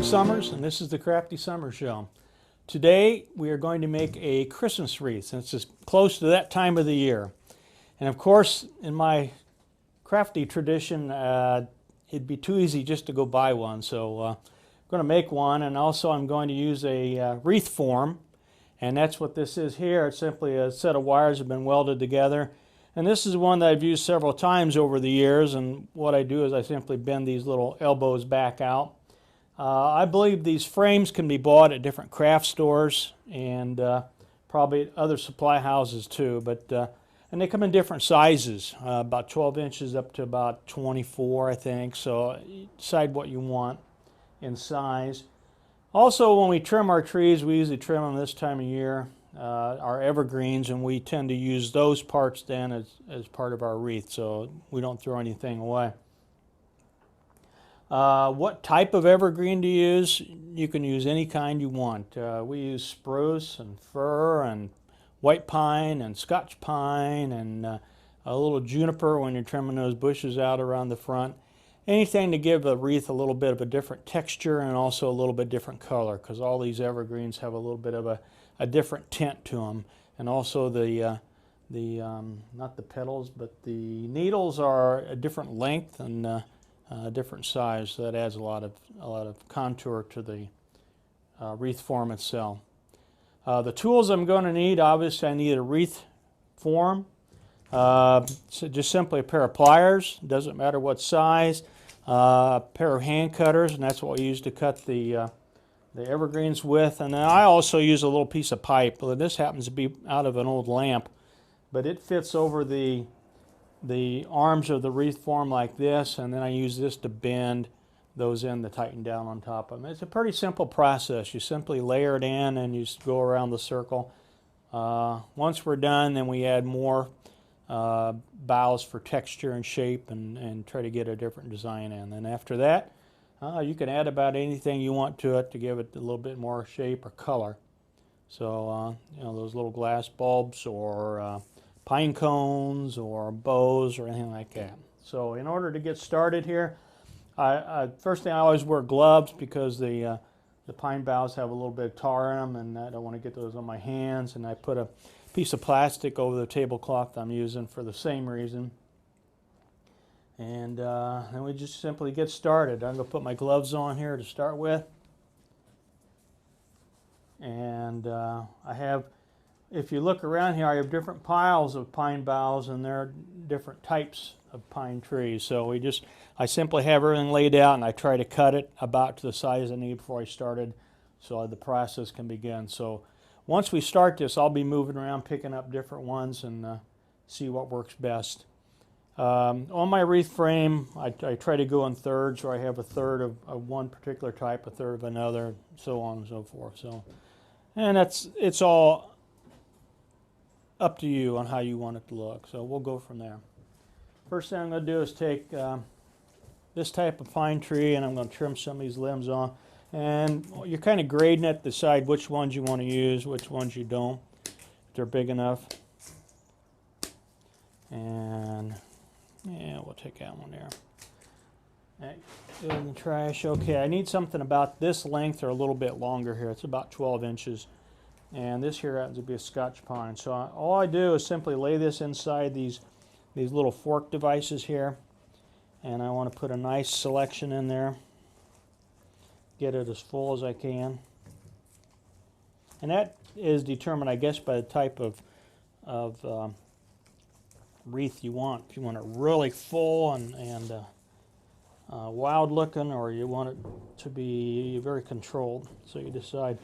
Greg Summers, and this is the Crafty Summer Show. Today we are going to make a Christmas wreath, since it's close to that time of the year. And of course, in my crafty tradition, it'd be too easy just to go buy one. So I'm going to make one, and also I'm going to use a wreath form. And that's what this is here. It's simply a set of wires that have been welded together. And this is one that I've used several times over the years. And what I do is I simply bend these little elbows back out. I believe these frames can be bought at different craft stores and probably at other supply houses too. And they come in different sizes, about 12 inches up to about 24, I think. So you decide what you want in size. Also, when we trim our trees, we usually trim them this time of year, our evergreens, and we tend to use those parts then as part of our wreath, so we don't throw anything away. What type of evergreen to use? You can use any kind you want. We use spruce and fir and white pine and Scotch pine and a little juniper when you're trimming those bushes out around the front. Anything to give a wreath a little bit of a different texture and also a little bit different color, because all these evergreens have a little bit of a different tint to them. And also not the petals, but the needles are a different length and a different size, so that adds a lot of contour to the wreath form itself. The tools I'm going to need, obviously I need a wreath form. So just simply a pair of pliers, doesn't matter what size, a pair of hand cutters, and that's what we use to cut the evergreens with. And then I also use a little piece of pipe. Well, this happens to be out of an old lamp, but it fits over the arms of the wreath form like this, and then I use this to bend those in to tighten down on top of them. It's a pretty simple process. You simply layer it in and you just go around the circle. Once we're done, then we add more boughs for texture and shape and try to get a different design in. And after that, you can add about anything you want to it to give it a little bit more shape or color. So, those little glass bulbs or pine cones or bows or anything like that. So in order to get started here, first thing I always wear gloves, because the pine boughs have a little bit of tar in them, and I don't want to get those on my hands. And I put a piece of plastic over the tablecloth I'm using for the same reason. And then we just simply get started. I'm going to put my gloves on here to start with. And I have, if you look around here, I have different piles of pine boughs, and there are different types of pine trees. So I simply have everything laid out, and I try to cut it about to the size I need before I started, so the process can begin. So once we start this, I'll be moving around, picking up different ones, and see what works best. On my wreath frame, I try to go in thirds, where I have a third of one particular type, a third of another, so on and so forth. So, and it's all up to you on how you want it to look. So we'll go from there. First thing I'm going to do is take this type of pine tree, and I'm going to trim some of these limbs off. And you're kind of grading it, decide which ones you want to use, which ones you don't, if they're big enough. And yeah, we'll take that one there. Right, go in the trash. Okay, I need something about this length or a little bit longer here. It's about 12 inches. And this here happens to be a Scotch pine. So all I do is simply lay this inside these little fork devices here. And I want to put a nice selection in there. Get it as full as I can. And that is determined, I guess, by the type of wreath you want. If you want it really full and wild looking, or you want it to be very controlled. So you decide.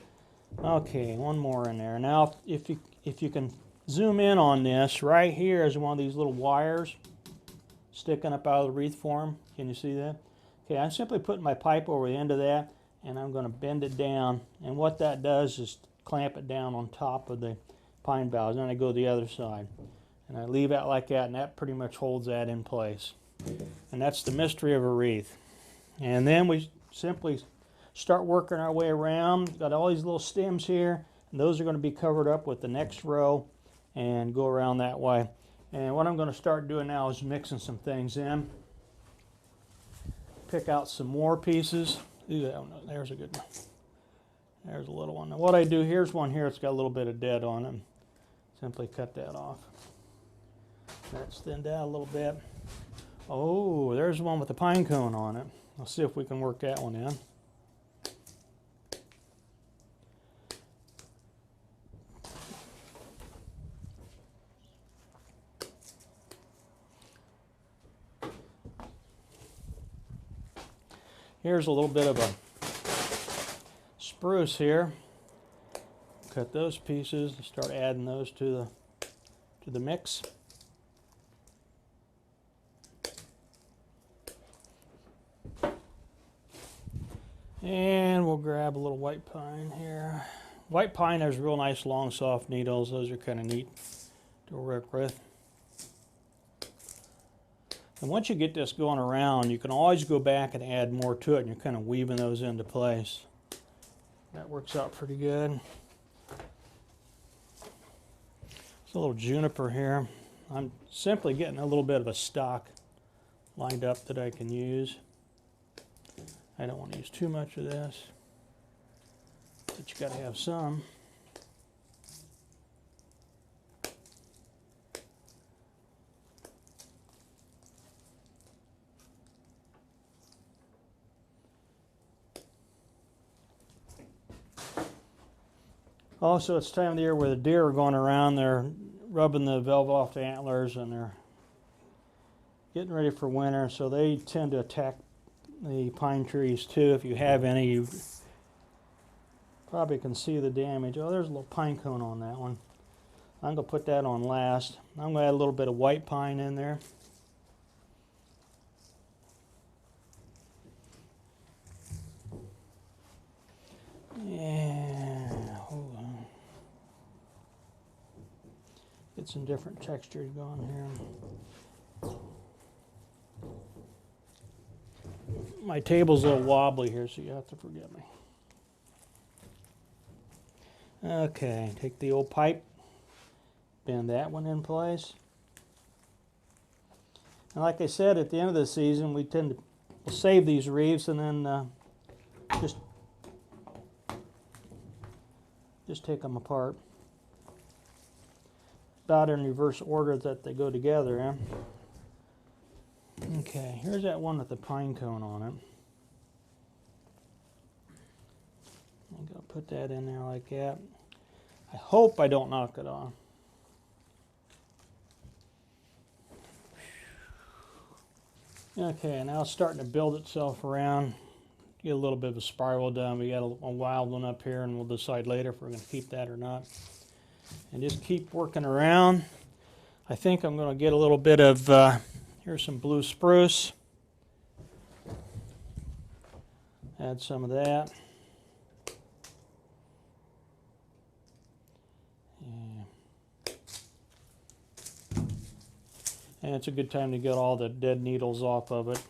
Okay, one more in there. Now, if you can zoom in on this, right here is one of these little wires sticking up out of the wreath form. Can you see that? Okay, I'm simply putting my pipe over the end of that, and I'm going to bend it down. And what that does is clamp it down on top of the pine boughs. And then I go to the other side. And I leave it like that, and that pretty much holds that in place. And that's the mystery of a wreath. And then we simply start working our way around. Got all these little stems here, and those are going to be covered up with the next row, and go around that way. And what I'm going to start doing now is mixing some things in. Pick out some more pieces. Ooh, oh no, there's a good one. There's a little one. Now what I do, here's one here, it's got a little bit of dead on it. Simply cut that off. That's thinned out a little bit. Oh, there's one with the pine cone on it. Let's see if we can work that one in. Here's a little bit of a spruce here. Cut those pieces and start adding those to the mix. And we'll grab a little white pine here. White pine has real nice long soft needles. Those are kind of neat to work with. And once you get this going around, you can always go back and add more to it, and you're kind of weaving those into place. That works out pretty good. There's a little juniper here. I'm simply getting a little bit of a stock lined up that I can use. I don't want to use too much of this, but you got to have some. Also, it's time of the year where the deer are going around. They're rubbing the velvet off the antlers, and they're getting ready for winter, so they tend to attack the pine trees too. If you have any, you probably can see the damage. Oh, there's a little pine cone on that one. I'm going to put that on last. I'm going to add a little bit of white pine in there. Yeah, hold on. Get some different textures going here. My table's a little wobbly here, so you have to forgive me. Okay, take the old pipe, bend that one in place. And like I said, at the end of the season, we tend to we'll save these wreaths and then just take them apart. About in reverse order that they go together. Eh? Okay, here's that one with the pine cone on it. I'm going to put that in there like that. I hope I don't knock it off. Okay, now it's starting to build itself around. Get a little bit of a spiral done. We got a wild one up here, and we'll decide later if we're going to keep that or not. And just keep working around. I think I'm going to get a little bit of, here's some blue spruce. Add some of that. Yeah. And it's a good time to get all the dead needles off of it.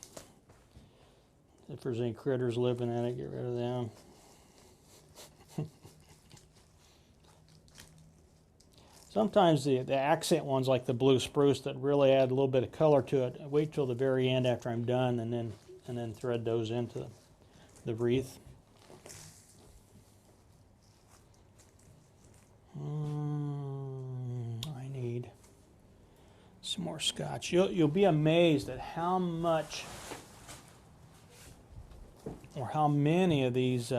If there's any critters living in it, get rid of them. Sometimes the accent ones, like the blue spruce, that really add a little bit of color to it, I wait till the very end after I'm done, and then thread those into the wreath. I need some more scotch. You'll be amazed at how much or how many of these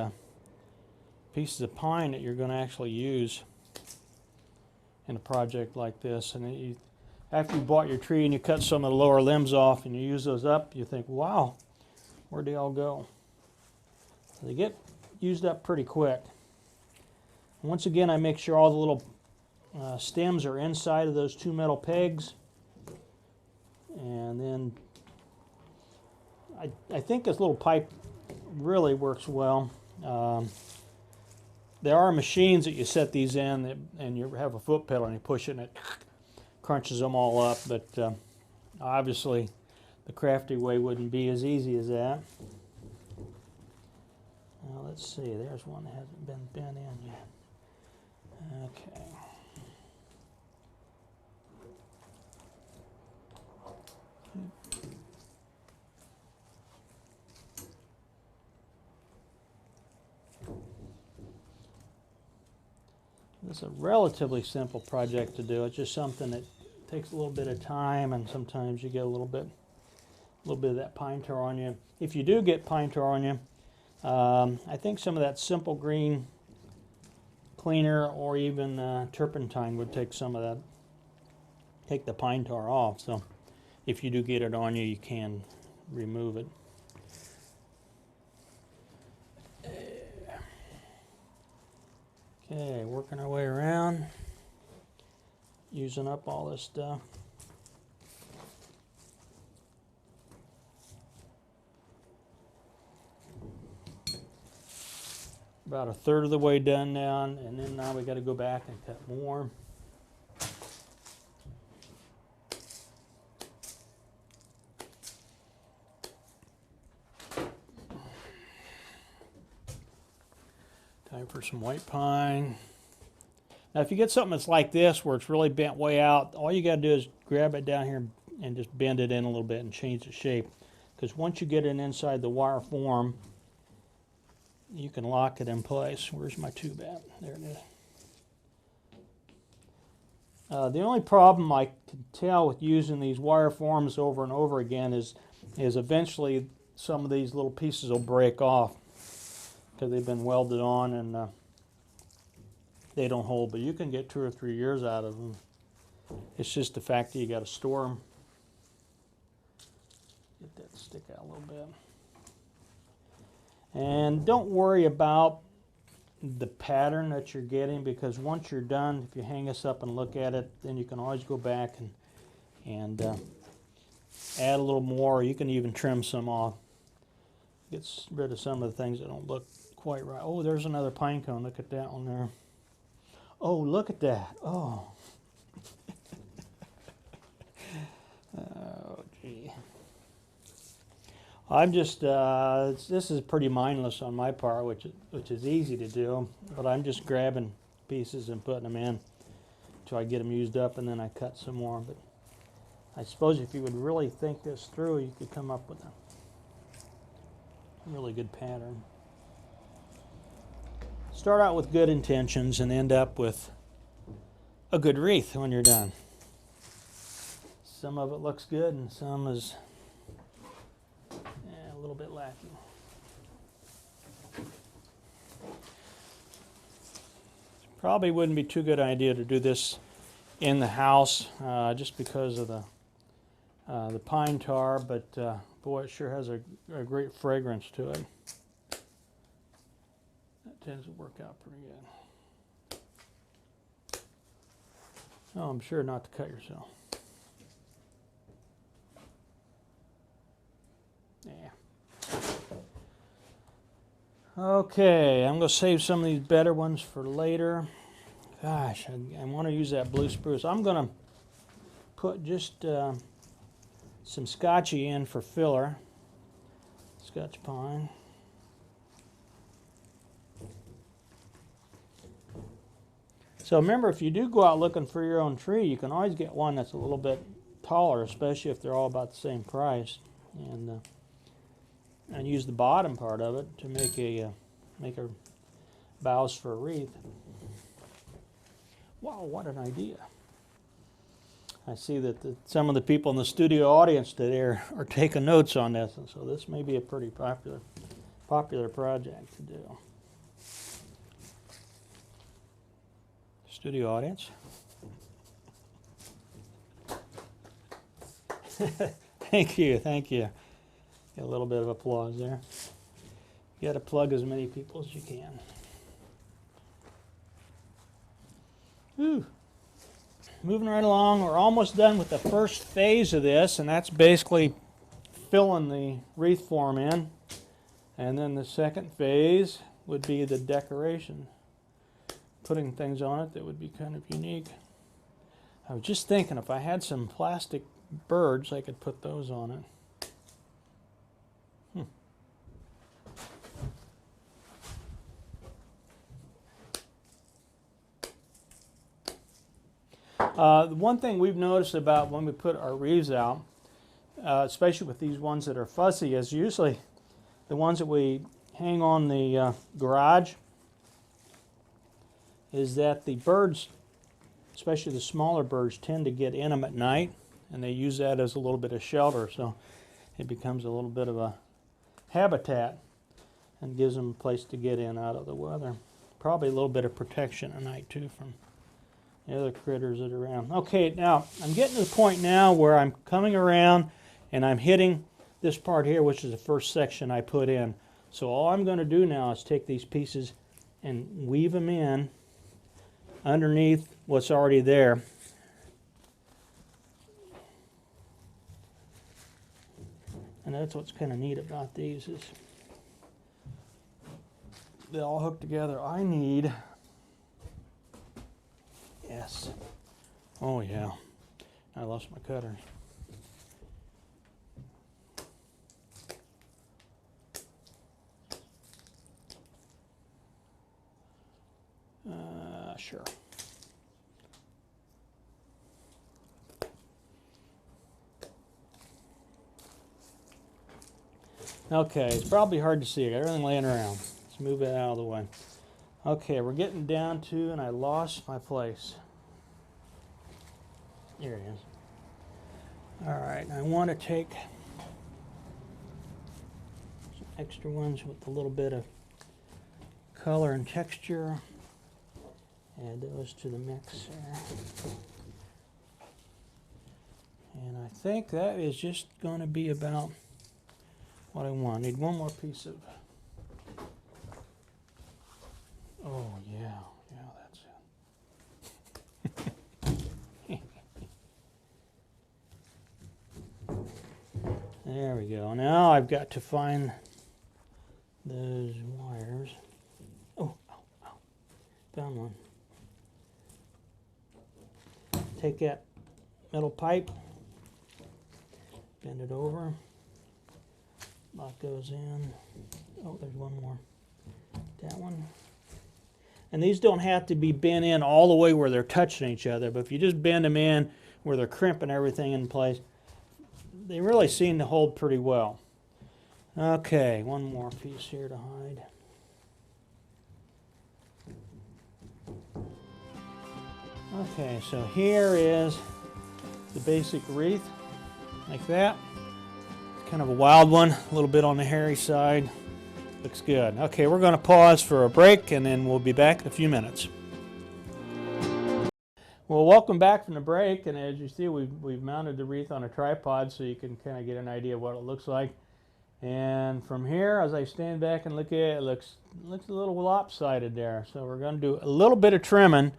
pieces of pine that you're going to actually use in a project like this. And after you bought your tree and you cut some of the lower limbs off and you use those up, you think, wow, where'd they all go? They get used up pretty quick. And once again, I make sure all the little stems are inside of those two metal pegs. And then I think this little pipe really works well. There are machines that you set these in and you have a foot pedal and you push it and it crunches them all up, but obviously the Crafty way wouldn't be as easy as that. Now let's see, there's one that hasn't been bent in yet. Okay. It's a relatively simple project to do. It's just something that takes a little bit of time, and sometimes you get a little bit of that pine tar on you. If you do get pine tar on you, I think some of that simple green cleaner or even turpentine would take some of that, take the pine tar off. So if you do get it on you, you can remove it. Okay, working our way around, using up all this stuff. About a third of the way done now, and then now we got to go back and cut more. Time for some white pine. Now if you get something that's like this where it's really bent way out, all you got to do is grab it down here and just bend it in a little bit and change the shape. Because once you get it inside the wire form, you can lock it in place. Where's my tube at? There it is. The only problem I can tell with using these wire forms over and over again is eventually some of these little pieces will break off because they've been welded on and they don't hold. But you can get 2 or 3 years out of them. It's just the fact that you got to store them. Get that to stick out a little bit. And don't worry about the pattern that you're getting, because once you're done, if you hang this up and look at it, then you can always go back and add a little more. You can even trim some off. Get rid of some of the things that don't look quite right. Oh, there's another pine cone. Look at that one there. Oh, look at that. Oh. Oh, gee. I'm just, this is pretty mindless on my part, which is easy to do, but I'm just grabbing pieces and putting them in until I get them used up, and then I cut some more. But I suppose if you would really think this through, you could come up with a really good pattern. Start out with good intentions and end up with a good wreath when you're done. Some of it looks good and some is a little bit lacking. Probably wouldn't be too good idea to do this in the house just because of the pine tar, but boy, it sure has a great fragrance to it. That tends to work out pretty good. Oh, I'm sure not to cut yourself. Yeah. Okay, I'm going to save some of these better ones for later. Gosh, I want to use that blue spruce. I'm going to put just some scotchy in for filler. Scotch pine. So remember, if you do go out looking for your own tree, you can always get one that's a little bit taller, especially if they're all about the same price. And use the bottom part of it to make a boughs for a wreath. Wow, what an idea! I see that some of the people in the studio audience today are taking notes on this, and so this may be a pretty popular project to do. Studio audience. Thank you, thank you. Get a little bit of applause there. You got to plug as many people as you can. Whew. Moving right along, we're almost done with the first phase of this, and that's basically filling the wreath form in. And then the second phase would be the decoration, putting things on it that would be kind of unique. I was just thinking, if I had some plastic birds, I could put those on it. The one thing we've noticed about when we put our wreaths out, especially with these ones that are fussy, is usually the ones that we hang on the garage is that the birds, especially the smaller birds, tend to get in them at night, and they use that as a little bit of shelter, so it becomes a little bit of a habitat and gives them a place to get in out of the weather. Probably a little bit of protection at night too from the other critters that are around. Okay, now I'm getting to the point now where I'm coming around and I'm hitting this part here, which is the first section I put in. So all I'm going to do now is take these pieces and weave them in underneath what's already there. And that's what's kind of neat about these, is they all hook together. I need, yes, oh yeah, I lost my cutters. Sure. Okay, it's probably hard to see. I got everything laying around. Let's move it out of the way. Okay, we're getting down to, and I lost my place. Here it is. All right, I want to take some extra ones with a little bit of color and texture. Add those to the mix there. And I think that is just going to be about what I want. I need one more piece of, oh yeah, that's it. There we go. Now I've got to find those wires. Oh, found one. Take that metal pipe, bend it over, lock those in. Oh, there's one more. That one. And these don't have to be bent in all the way where they're touching each other, but if you just bend them in where they're crimping everything in place, they really seem to hold pretty well. Okay, one more piece here to hide. Okay, so here is the basic wreath, like that. Kind of a wild one, a little bit on the hairy side. Looks good. Okay, we're going to pause for a break, and then we'll be back in a few minutes. Well, welcome back from the break, and as you see, we've mounted the wreath on a tripod so you can kind of get an idea of what it looks like. And from here, as I stand back and look at it, it looks a little lopsided there. So we're going to do a little bit of trimming.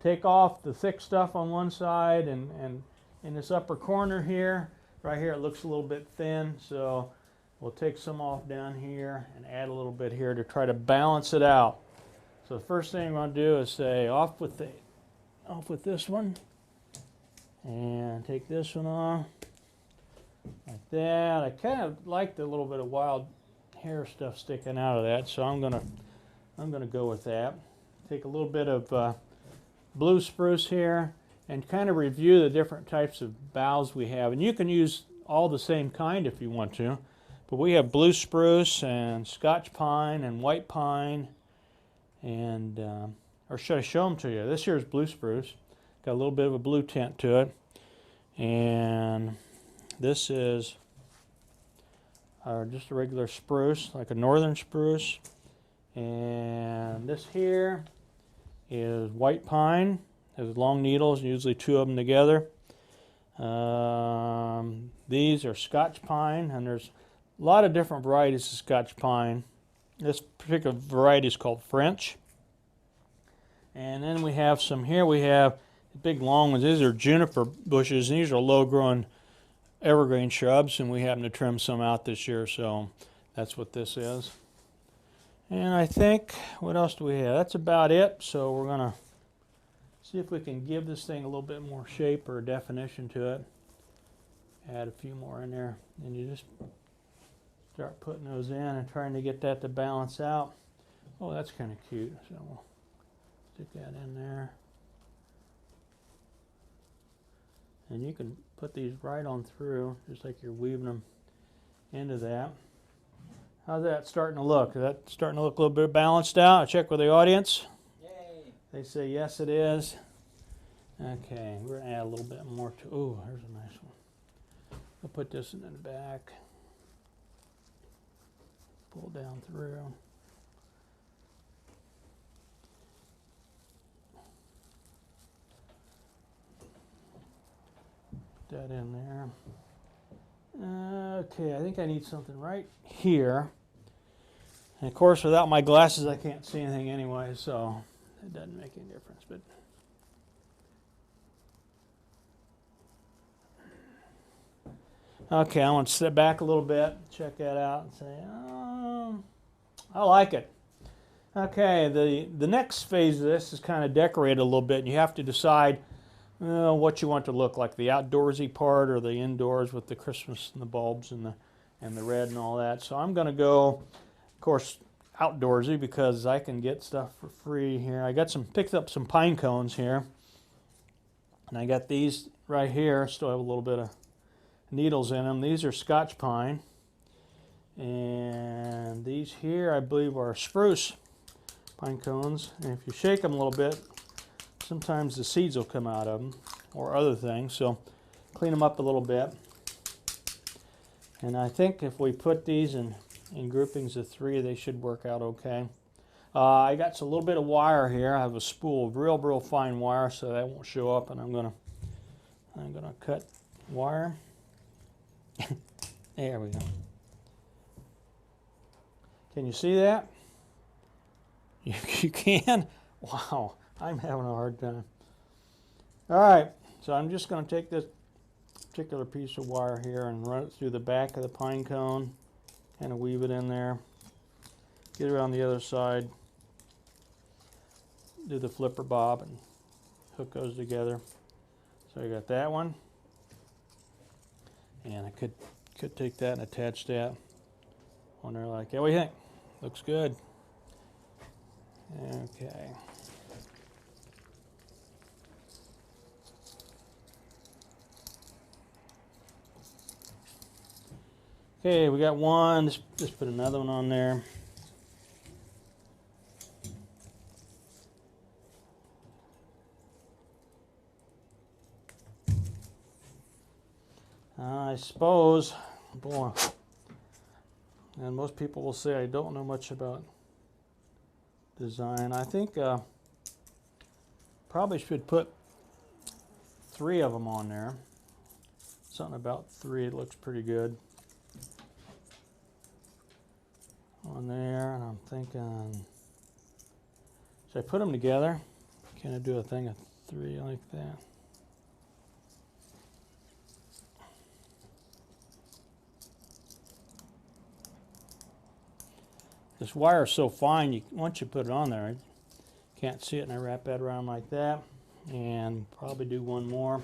Take off the thick stuff on one side, and in this upper corner here, right here, it looks a little bit thin, so we'll take some off down here and add a little bit here to try to balance it out. So the first thing I'm going to do is say off with this one, and take this one off like that. I kind of like the little bit of wild hair stuff sticking out of that, so I'm gonna go with that. Take a little bit of blue spruce here and kind of review the different types of boughs we have. And you can use all the same kind if you want to, but we have blue spruce and Scotch pine and white pine, and or should I show them to you? This here is blue spruce. Got a little bit of a blue tint to it. And this is just a regular spruce, like a northern spruce. And this here is white pine. Has long needles, usually two of them together. These are Scotch pine, and there's a lot of different varieties of Scotch pine. This particular variety is called French. And then we have some here. We have big long ones. These are juniper bushes, and these are low-growing evergreen shrubs, and we happen to trim some out this year, so that's what this is. And I think, what else do we have? That's about it. So we're going to see if we can give this thing a little bit more shape or definition to it. Add a few more in there, and you just start putting those in and trying to get that to balance out. Oh, that's kind of cute. So we'll stick that in there. And you can put these right on through, just like you're weaving them into that. How's that starting to look? Is that starting to look a little bit balanced out? I check with the audience. Yay! They say yes, it is. Okay, we're gonna add a little bit more to. Oh, there's a nice one. I'll put this in the back. Pull down through. Put that in there. Okay, I think I need something right here. And of course, without my glasses, I can't see anything anyway, so it doesn't make any difference. But okay, I want to step back a little bit, check that out, and say, oh, I like it. Okay, the next phase of this is kind of decorated a little bit, and you have to decide what you want to look like, the outdoorsy part or the indoors with the Christmas and the bulbs and the red and all that. So I'm going to go, of course, outdoorsy because I can get stuff for free here. I got picked up some pine cones here, and I got these right here. Still have a little bit of needles in them. These are Scotch pine, and these here I believe are spruce pine cones. And if you shake them a little bit, sometimes the seeds will come out of them or other things, so clean them up a little bit. And I think if we put these in groupings of 3, they should work out okay. I got a little bit of wire here. I have a spool of real fine wire, so that won't show up, and I'm gonna cut wire. There we go. Can you see that? You can? Wow. I'm having a hard time. All right, so I'm just going to take this particular piece of wire here and run it through the back of the pine cone, kind of weave it in there, get around the other side, do the flipper bob, and hook those together. So I got that one, and I could take that and attach that on there like that. What do you think? Looks good. Okay. Okay, we got one. Just put another one on there. I suppose, boy, and most people will say I don't know much about design. I think probably should put 3 of them on there. Something about 3, it looks pretty good. On there, and I'm thinking, should I put them together? Can I do a thing of 3 like that? This wire is so fine, once you put it on there, you can't see it, and I wrap that around like that, and probably do one more.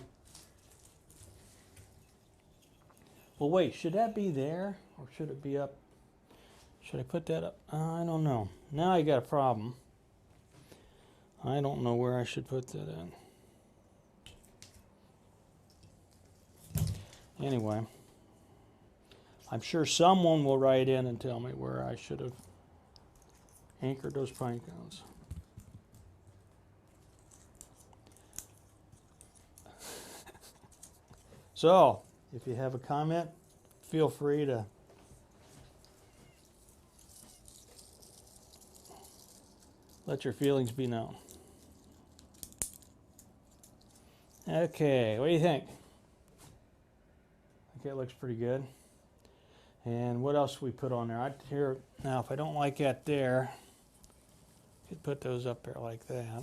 Well, wait, should that be there, or should it be up? Should I put that up? I don't know. Now I got a problem. I don't know where I should put that in. Anyway, I'm sure someone will write in and tell me where I should have anchored those pine cones. So, if you have a comment, feel free to let your feelings be known. Okay, what do you think? I think it looks pretty good. And what else we put on there? Now, if I don't like that there, I could put those up there like that.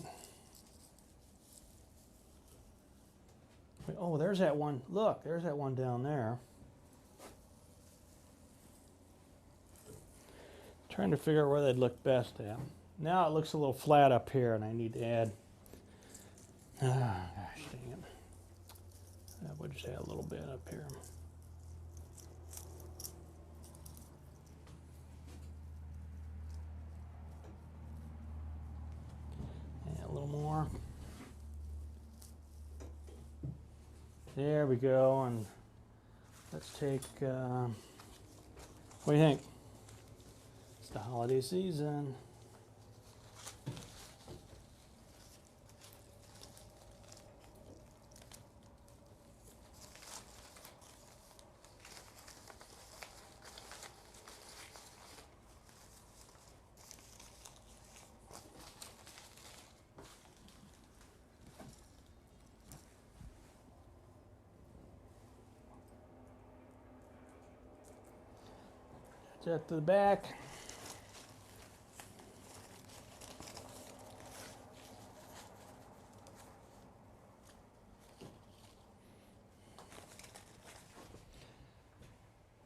Oh, there's that one. Look, there's that one down there. Trying to figure out where they'd look best at. Now it looks a little flat up here, and I need to add. Gosh dang it! We'll just add a little bit up here. Add a little more. There we go, and let's take. What do you think? It's the holiday season. Set to the back.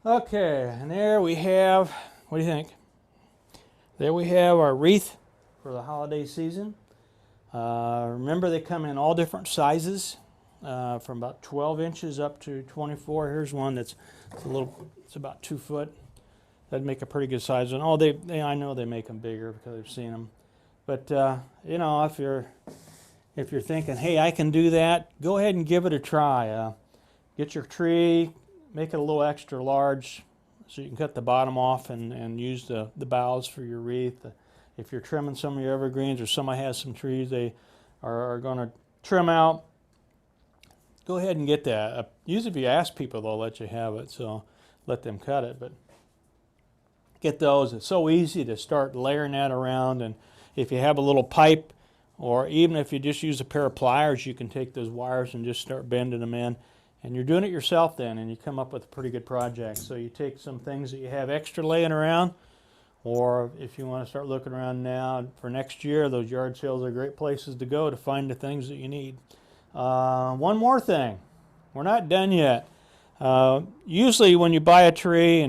Okay, and there we have, what do you think? There we have our wreath for the holiday season. Remember, they come in all different sizes, from about 12 inches up to 24. Here's one that's it's about 2 foot. That'd make a pretty good size one. Oh, I know they make them bigger because I've seen them. But you know, if you're thinking, hey, I can do that, go ahead and give it a try. Get your tree, make it a little extra large so you can cut the bottom off and use the boughs for your wreath. If you're trimming some of your evergreens, or somebody has some trees they are going to trim out, go ahead and get that. Usually if you ask people, they'll let you have it, so let them cut it. But get those. It's so easy to start layering that around, and if you have a little pipe, or even if you just use a pair of pliers, you can take those wires and just start bending them in. And you're doing it yourself then, and you come up with a pretty good project. So you take some things that you have extra laying around, or if you want to start looking around now for next year, those yard sales are great places to go to find the things that you need. One more thing. We're not done yet. Usually when you buy a tree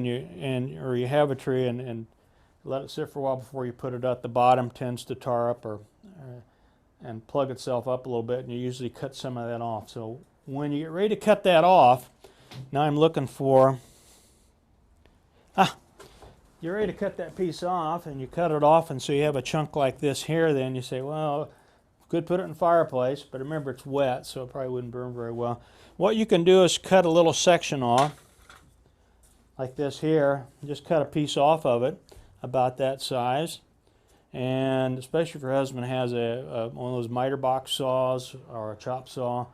or you have a tree and let it sit for a while before you put it up, the bottom tends to tar up and plug itself up a little bit, and you usually cut some of that off. So when you get ready to cut that off, now I'm looking for, you're ready to cut that piece off, and you cut it off, and so you have a chunk like this here. Then you say, well, could put it in the fireplace, but remember it's wet, so it probably wouldn't burn very well. What you can do is cut a little section off, like this here. Just cut a piece off of it, about that size. And especially if your husband has one of those miter box saws or a chop saw,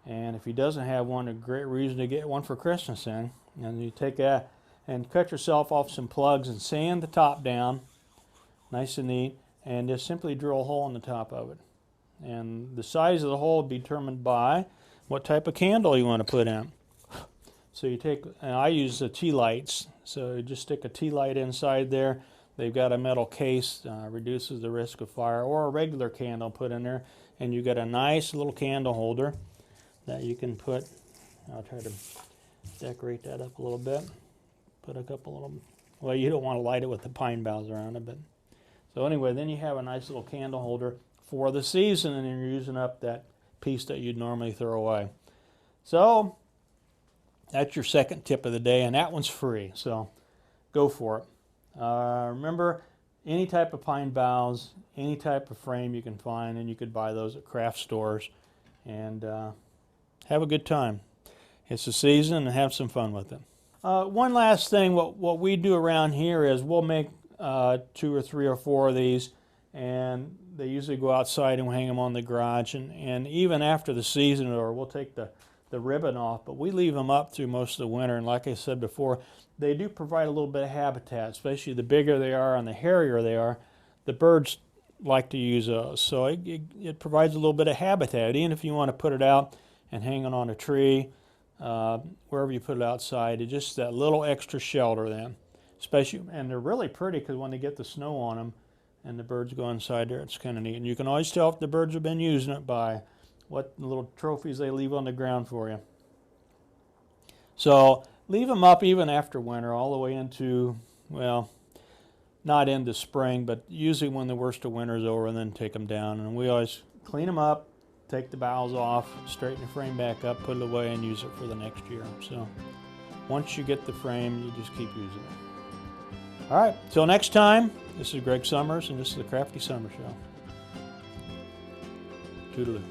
and if he doesn't have one, a great reason to get one for Christmas in. And you take that and cut yourself off some plugs and sand the top down, nice and neat, and just simply drill a hole in the top of it. And the size of the hole will be determined by what type of candle you want to put in. So you take, and I use the tea lights, so you just stick a tea light inside there. They've got a metal case, reduces the risk of fire, or a regular candle put in there, and you get a nice little candle holder that you can put. I'll try to decorate that up a little bit. Put a couple little, well, you don't want to light it with the pine boughs around it, but so anyway, then you have a nice little candle holder for the season, and you're using up that piece that you'd normally throw away. So that's your second tip of the day, and that one's free, so go for it. Remember, any type of pine boughs, any type of frame you can find, and you could buy those at craft stores, and have a good time. It's the season, and have some fun with it. One last thing, what we do around here is we'll make 2 or 3 or 4 of these, and they usually go outside and we hang them on the garage, and even after the season, or we'll take the ribbon off, but we leave them up through most of the winter. And like I said before, they do provide a little bit of habitat, especially the bigger they are and the hairier they are. The birds like to use those, so it provides a little bit of habitat, even if you want to put it out and hang it on a tree, wherever you put it outside. It's just that little extra shelter then, especially, and they're really pretty because when they get the snow on them and the birds go inside there, it's kind of neat. And you can always tell if the birds have been using it by what little trophies they leave on the ground for you. So leave them up even after winter, all the way into, well, not into spring, but usually when the worst of winter is over, and then take them down. And we always clean them up, take the boughs off, straighten the frame back up, put it away, and use it for the next year. So once you get the frame, you just keep using it. All right, till next time, this is Greg Summers, and this is the Crafty Summer Show. Toodaloo.